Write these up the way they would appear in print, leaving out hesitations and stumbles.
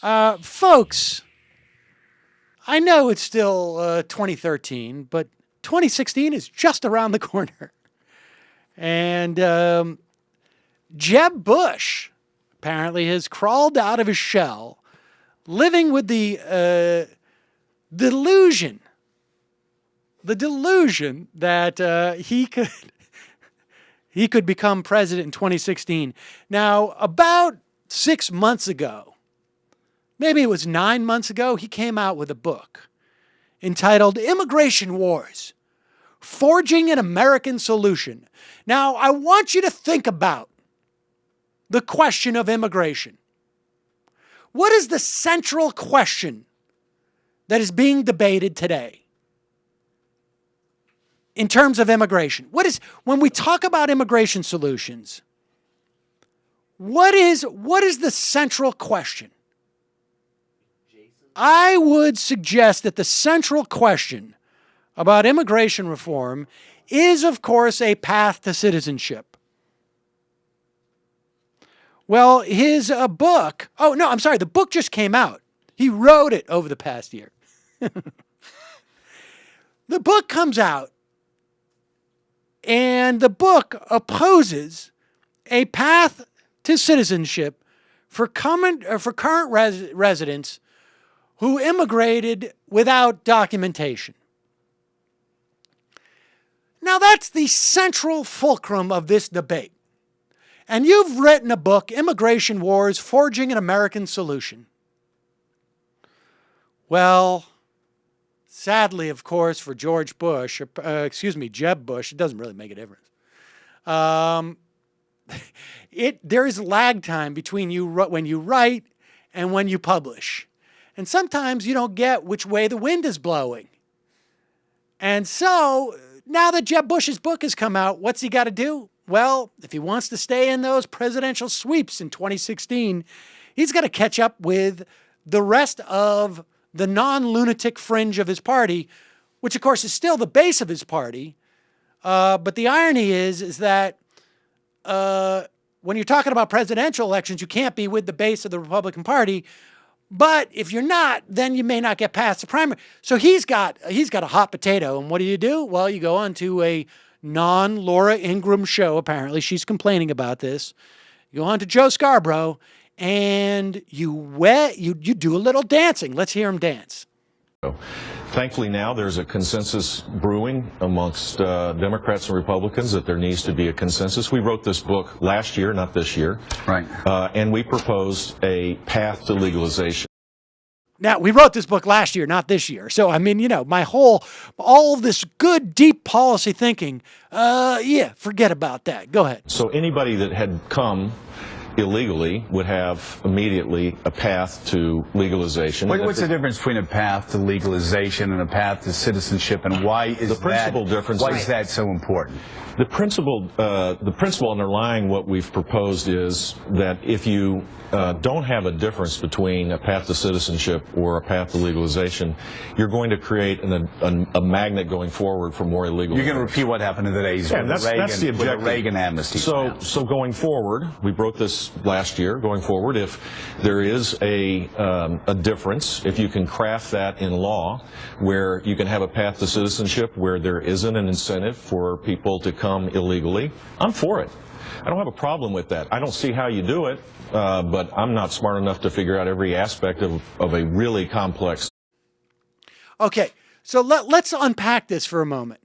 Folks, I know it's still 2013, but 2016 is just around the corner. And Jeb Bush apparently has crawled out of his shell, living with the delusion that he could become president in 2016. Now, about 6 months ago, maybe it was 9 months ago, he came out with a book entitled Immigration Wars, Forging an American Solution. Now, I want you to think about the question of immigration. What is the central question that is being debated today in terms of immigration? When we talk about immigration solutions, what is the central question? I would suggest that the central question about immigration reform is, of course, a path to citizenship. Well, his book, the book just came out. He wrote it over the past year. The book comes out, and the book opposes a path to citizenship for current residents who immigrated without documentation. Now, that's the central fulcrum of this debate. And you've written a book, Immigration Wars, Forging an American Solution. Well, sadly, of course, for Jeb Bush, it doesn't really make a difference. There is lag time between when you write and when you publish. And sometimes you don't get which way the wind is blowing. And so, now that Jeb Bush's book has come out, what's he got to do? Well, if he wants to stay in those presidential sweeps in 2016, he's got to catch up with the rest of the non-lunatic fringe of his party, which, of course, is still the base of his party. But the irony is that when you're talking about presidential elections, you can't be with the base of the Republican Party. But if you're not, then you may not get past the primary. So he's got a hot potato. And what do? Well, you go on to a non-Laura Ingraham show, apparently. She's complaining about this. You go on to Joe Scarborough, and you do a little dancing. Let's hear him dance. Thankfully now there's a consensus brewing amongst Democrats and Republicans that there needs to be a consensus. We wrote this book last year, not this year. Right. And we proposed a path to legalization. Now, we wrote this book last year, not this year. So, I mean, all of this good, deep policy thinking, forget about that. Go ahead. So anybody that had come illegally would have immediately a path to legalization. What's the difference between a path to legalization and a path to citizenship, and why is that so important? The principle underlying what we've proposed is that if you don't have a difference between a path to citizenship or a path to legalization, you're going to create a magnet going forward for more illegal. You're going to repeat what happened in the days that's the objective. with the Reagan amnesty. So going forward, we wrote this last year. Going forward, if there is a difference, if you can craft that in law, where you can have a path to citizenship where there isn't an incentive for people to come illegally, I'm for it. I don't have a problem with that. I don't see how you do it, but I'm not smart enough to figure out every aspect of a really complex. Okay, so let's unpack this for a moment.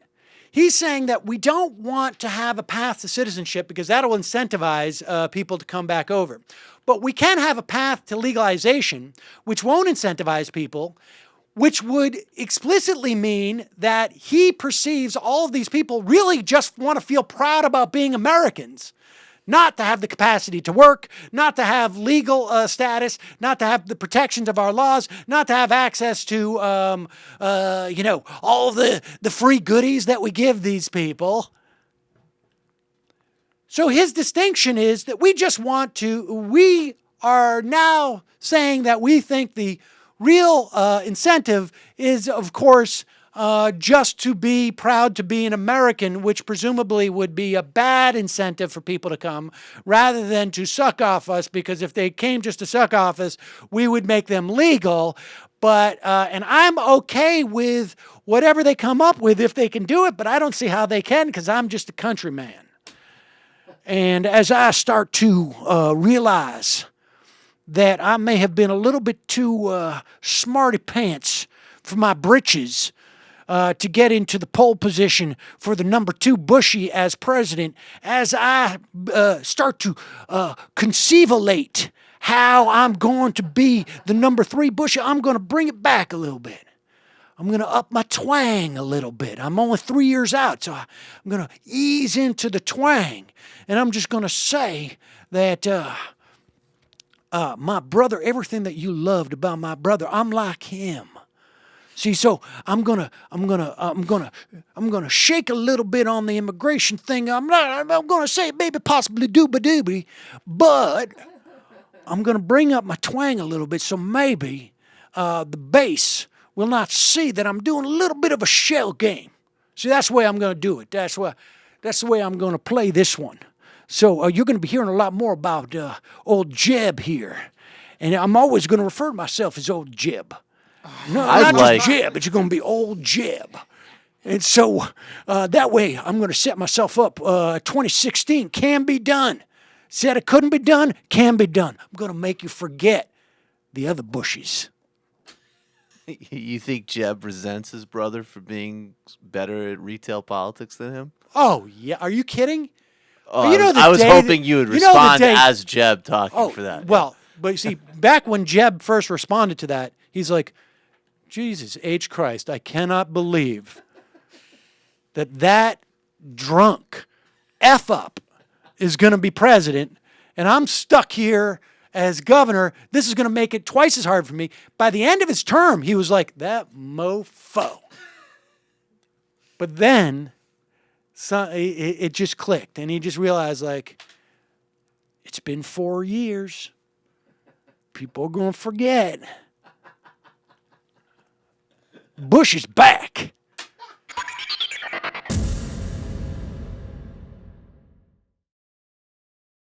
He's saying that we don't want to have a path to citizenship because that'll incentivize people to come back over. But we can have a path to legalization, which won't incentivize people, which would explicitly mean that he perceives all of these people really just want to feel proud about being Americans, not to have the capacity to work, not to have legal status, not to have the protections of our laws, not to have access to, all the free goodies that we give these people. So his distinction is that we are now saying that we think the real incentive is, of course, just to be proud to be an American, which presumably would be a bad incentive for people to come, rather than to suck off us, because if they came just to suck off us, we would make them legal. But and I'm okay with whatever they come up with if they can do it, but I don't see how they can, because I'm just a countryman. And as I start to realize that I may have been a little bit too smarty pants for my britches to get into the pole position for the number 2 Bushy as president, as I start to conceivulate how I'm going to be the number 3 Bushy, I'm going to bring it back a little bit. I'm going to up my twang a little bit. I'm only 3 years out, so I'm going to ease into the twang. And I'm just going to say that my brother, everything that you loved about my brother, I'm like him. See, so I'm gonna shake a little bit on the immigration thing. I'm gonna say maybe possibly dooby, but I'm gonna bring up my twang a little bit, so maybe the base will not see that I'm doing a little bit of a shell game. See, that's the way I'm gonna do it. That's the way I'm gonna play this one. So you're gonna be hearing a lot more about old Jeb here, and I'm always gonna refer to myself as old Jeb. No, not just Jeb, but you're going to be old Jeb. And so that way I'm going to set myself up. 2016 can be done. Said it couldn't be done, can be done. I'm going to make you forget the other Bushies. You think Jeb resents his brother for being better at retail politics than him? Oh, yeah. Are you kidding? Oh, I was hoping you would respond as Jeb talking for that. Well, but you see, back when Jeb first responded to that, he's like, Jesus H. Christ, I cannot believe that drunk F-up is going to be president, and I'm stuck here as governor. This is going to make it twice as hard for me. By the end of his term, he was like, that mofo. But then it just clicked, and he just realized, like, it's been 4 years. People are going to forget. Bush is back.